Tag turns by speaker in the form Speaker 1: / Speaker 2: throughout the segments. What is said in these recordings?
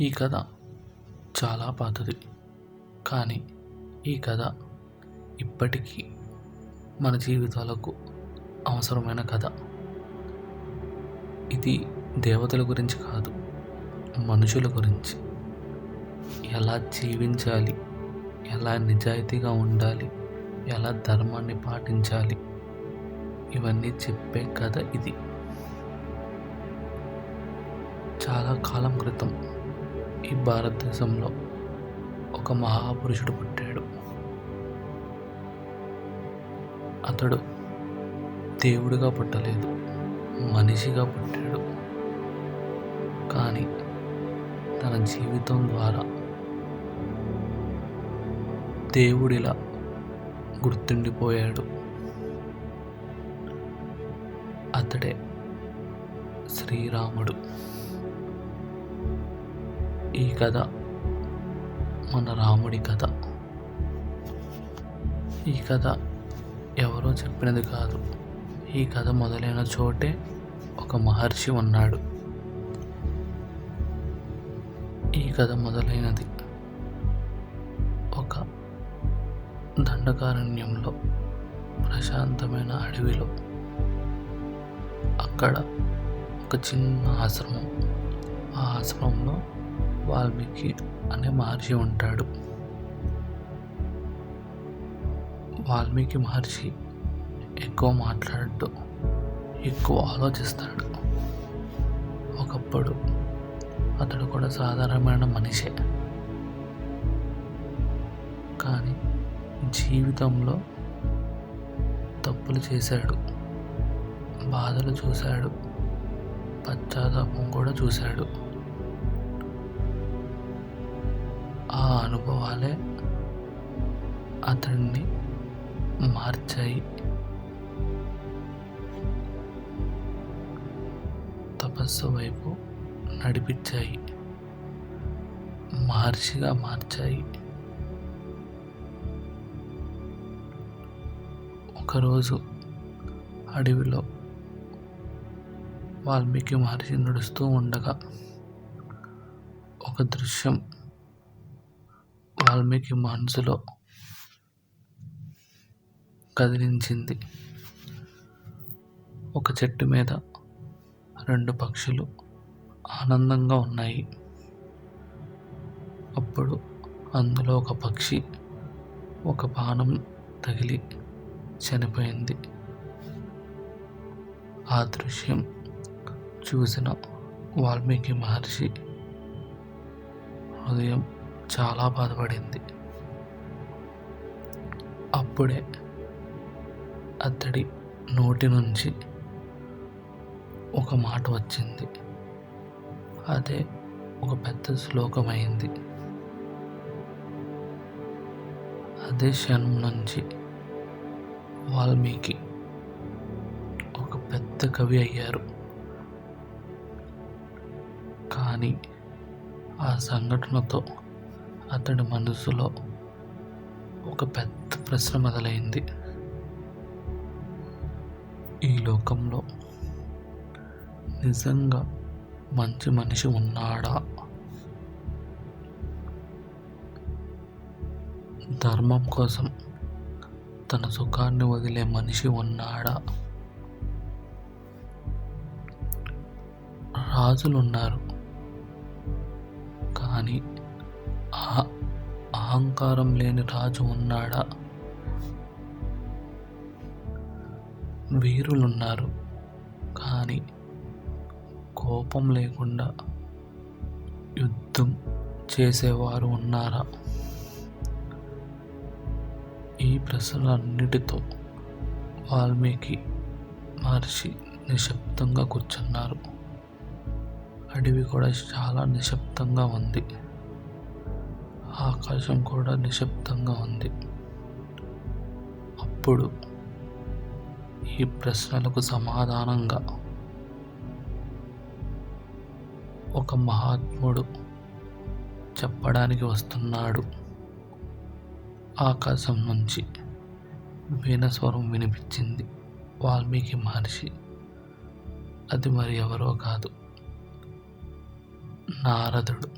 Speaker 1: ఈ కథ చాలా పాతది, కానీ ఈ కథ ఇప్పటికీ మన జీవితాలకు అవసరమైన కథ. ఇది దేవతల గురించి కాదు, మనుషుల గురించి. ఎలా జీవించాలి, ఎలా నిజాయితీగా ఉండాలి, ఎలా ధర్మాన్ని పాటించాలి, ఇవన్నీ చెప్పే కథ ఇది. చాలా కాలం క్రితం ఈ భారతదేశంలో ఒక మహాపురుషుడు పుట్టాడు. అతడు దేవుడిగా పుట్టలేదు, మనిషిగా పుట్టాడు. కానీ తన జీవితం ద్వారా దేవుడిలా గుర్తుండిపోయాడు. అతడే శ్రీరాముడు. ఈ కథ మన రాముడి కథ. ఈ కథ ఎవరో చెప్పినది కాదు. ఈ కథ మొదలైన చోటే ఒక మహర్షి ఉన్నాడు. ఈ కథ మొదలైనది ఒక దండకారణ్యంలో, ప్రశాంతమైన అడవిలో. అక్కడ ఒక చిన్న ఆశ్రమం. ఆ ఆశ్రమంలో వాల్మీకి అనే మహర్షి ఉంటాడు. వాల్మీకి మహర్షి ఎక్కువ మాట్లాడడు, ఎక్కువ ఆలోచిస్తాడు. ఒకప్పుడు అతడు కూడా సాధారణమైన మనిషే. కానీ జీవితంలో తప్పులు చేశాడు, బాధలు చూశాడు, పశ్చాత్తాపం కూడా చూశాడు. ఆ అనుభవాలే అతన్ని మార్చాయి. తపస్సు వైపు నడిపించాయి, మహర్షిగా మార్చాయి. ఒకరోజు అడవిలో వాల్మీకి మహర్షి నడుస్తూ ఉండగా ఒక దృశ్యం వాల్మీకి మనసులో కదిలించింది. ఒక చెట్టు మీద 2 పక్షులు ఆనందంగా ఉన్నాయి. అప్పుడు అందులో ఒక పక్షి ఒక బాణం తగిలి చనిపోయింది. ఆ దృశ్యం చూసిన వాల్మీకి మహర్షి హృదయం చాలా బాధపడింది. అప్పుడే అతడి నోటి నుంచి ఒక మాట వచ్చింది. అదే ఒక పెద్ద శ్లోకమైంది. అదే క్షణం నుంచి వాల్మీకి ఒక పెద్ద కవి అయ్యారు. కానీ ఆ సంఘటనతో అతడి మనసులో ఒక పెద్ద ప్రశ్న మొదలైంది. ఈ లోకంలో నిజంగా మంచి మనిషి ఉన్నాడా? ధర్మం కోసం తన సుఖాన్ని వదిలే మనిషి ఉన్నాడా? రాజులున్నారు, కానీ అహంకారం లేని రాజు ఉన్నాడా? వీరులున్నారు, కానీ కోపం లేకుండా యుద్ధం చేసేవారు ఉన్నారా? ఈ ప్రశ్నలన్నిటితో వాల్మీకి మహర్షి నిశ్శబ్దంగా కూర్చున్నారు. అడవి కూడా చాలా నిశ్శబ్దంగా ఉంది. ఆకాశం కూడా నిశ్శబ్దంగా ఉంది. అప్పుడు ఈ ప్రశ్నలకు సమాధానంగా ఒక మహాత్ముడు చెప్పడానికి వస్తున్నాడు. ఆకాశం నుంచి వీణ స్వరం వినిపించింది. వాల్మీకి మహర్షి అది మరి ఎవరో కాదు, నారదుడు.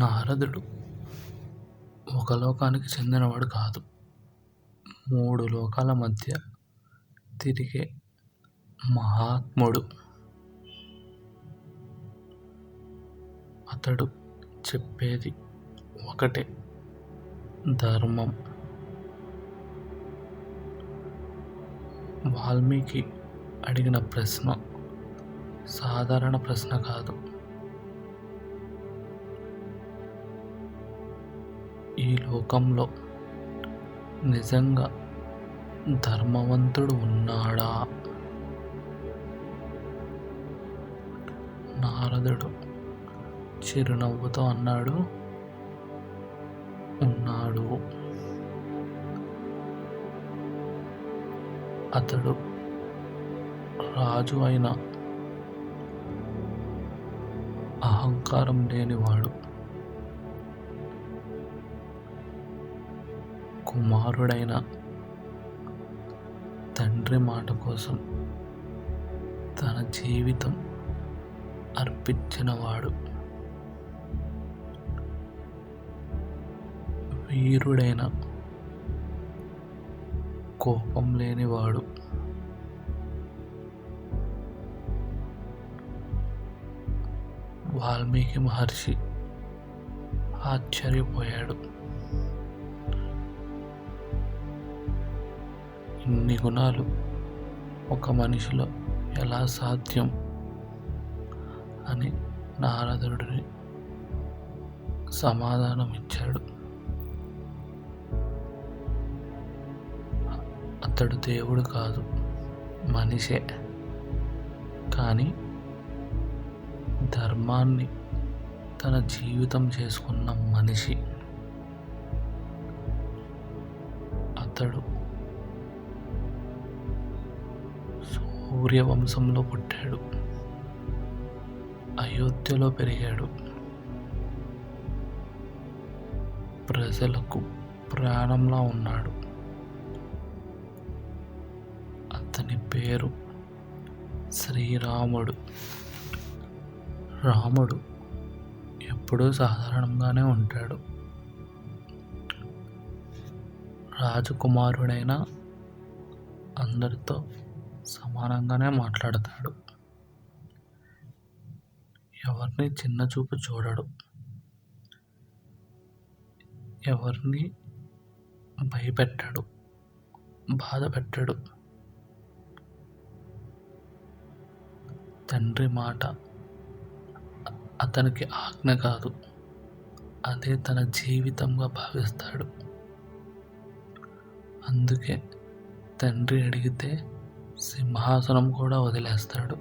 Speaker 1: నారదుడు ఒక లోకానికి చెందినవాడు కాదు. 3 లోకాల మధ్య తిరిగే మహాత్ముడు. అతడు చెప్పేది ఒకటే, ధర్మం. వాల్మీకి అడిగిన ప్రశ్న సాధారణ ప్రశ్న కాదు. ఈ లోకంలో నిజంగా ధర్మవంతుడు ఉన్నాడా? నారదుడు చిరునవ్వుతో అన్నాడు, ఉన్నాడు. అతడు రాజు అయిన అహంకారం లేనివాడు. కుమారుడైన తండ్రి మాట కోసం తన జీవితం అర్పించినవాడు. వీరుడైన కోపం లేనివాడు. వాల్మీకి మహర్షి ఆశ్చర్యపోయాడు. ఇన్ని గుణాలు ఒక మనిషిలో ఎలా సాధ్యం అని నారదుడిని సమాధానం ఇచ్చాడు. అతడు దేవుడు కాదు, మనిషే. కానీ ధర్మాన్ని తన జీవితం చేసుకున్న మనిషి. అతడు సూర్యవంశంలో పుట్టాడు, అయోధ్యలో పెరిగాడు. ప్రజలకు ప్రాణంలా ఉన్నాడు. అతని పేరు శ్రీరాముడు. రాముడు ఎప్పుడూ సాధారణంగానే ఉంటాడు. రాజకుమారుడైన అందరితో సమానంగానే మాట్లాడతాడు. ఎవరిని చిన్న చూపు చూడడు. ఎవరిని భయపెట్టడు, బాధ పెట్టడు. తండ్రి మాట అతనికి ఆజ్ఞ కాదు, అదే తన జీవితంగా భావిస్తాడు. అందుకే తండ్రి అడిగితే సింహాసనం కూడా వదిలేస్తాడు.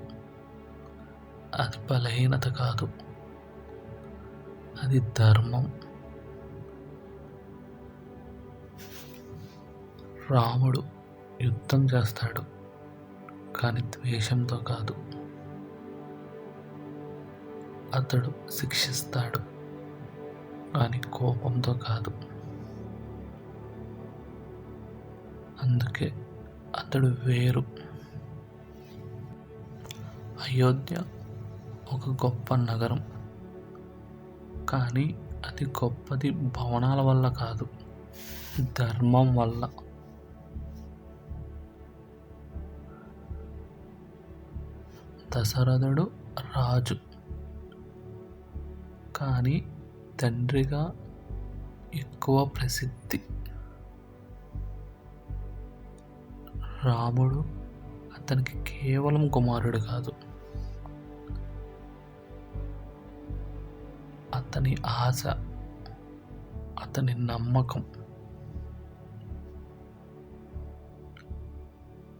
Speaker 1: అది బలహీనత కాదు, అది ధర్మం. రాముడు యుద్ధం చేస్తాడు, కానీ ద్వేషంతో కాదు. అతడు శిక్షిస్తాడు, కానీ కోపంతో కాదు. అందుకే అతడు వేరు. అయోధ్య ఒక గొప్ప నగరం, కానీ అది గొప్పది భవనాల వల్ల కాదు, ధర్మం వల్ల. దశరథుడు రాజు, కానీ తండ్రిగా ఎక్కువ ప్రసిద్ధి. రాముడు అతనికి కేవలం కుమారుడు కాదు, అతని ఆశ, అతని నమ్మకం.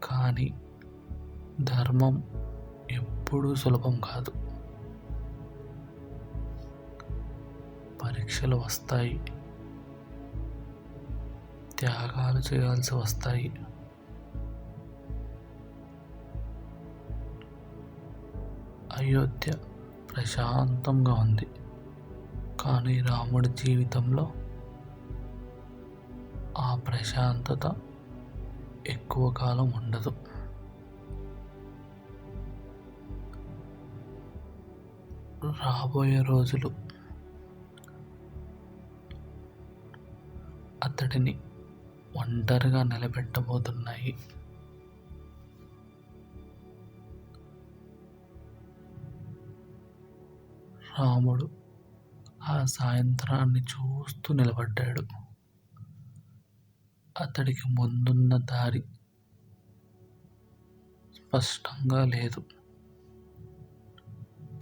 Speaker 1: కానీ ధర్మం ఎప్పుడూ సులభం కాదు. పరీక్షలు వస్తాయి, త్యాగాలు చేయాల్సి వస్తాయి. అయోధ్య ప్రశాంతంగా ఉంది, కానీ రాముడి జీవితంలో ఆ ప్రశాంతత ఎక్కువ కాలం ఉండదు. రాబోయే రోజులు అతడిని ఒంటరిగా నిలబెట్టబోతున్నాయి. రాముడు ఆ సాయంత్రాన్ని చూస్తూ నిలబడ్డాడు. అతడికి ముందున్న దారి స్పష్టంగా లేదు,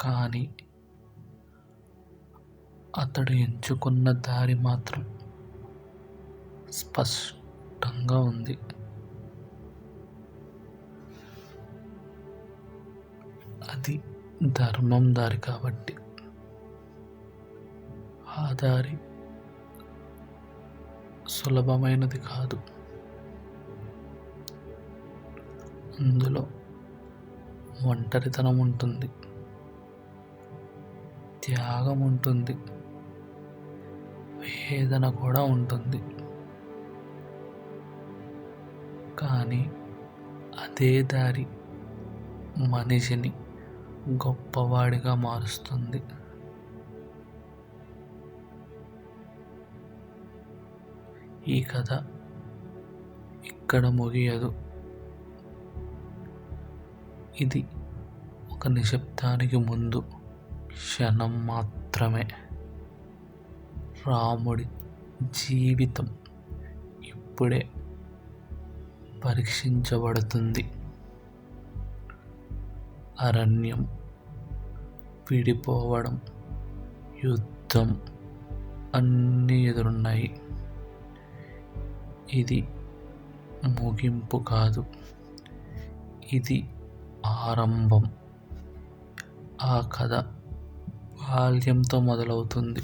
Speaker 1: కానీ అతడు ఎంచుకున్న దారి మాత్రం స్పష్టంగా ఉంది. అది ధర్మం దారి కాబట్టి. ఆ దారి సులభమైనది కాదు. అందులో ఒంటరితనం ఉంటుంది, త్యాగం ఉంటుంది, వేదన కూడా ఉంటుంది. కానీ అదే దారి మనిషిని గొప్పవాడిగా మారుస్తుంది. ఈ కథ ఇక్కడ ముగియదు. ఇది ఒక నిశ్శబ్దానికి ముందు క్షణం మాత్రమే. రాముడి జీవితం ఇప్పుడే పరీక్షించబడుతుంది. అరణ్యం, విడిపోవడం, యుద్ధం అన్నీ ఎదురున్నాయి. ఇది ముగింపు కాదు, ఇది ఆరంభం. ఆ కథ బాల్యంతో మొదలవుతుంది,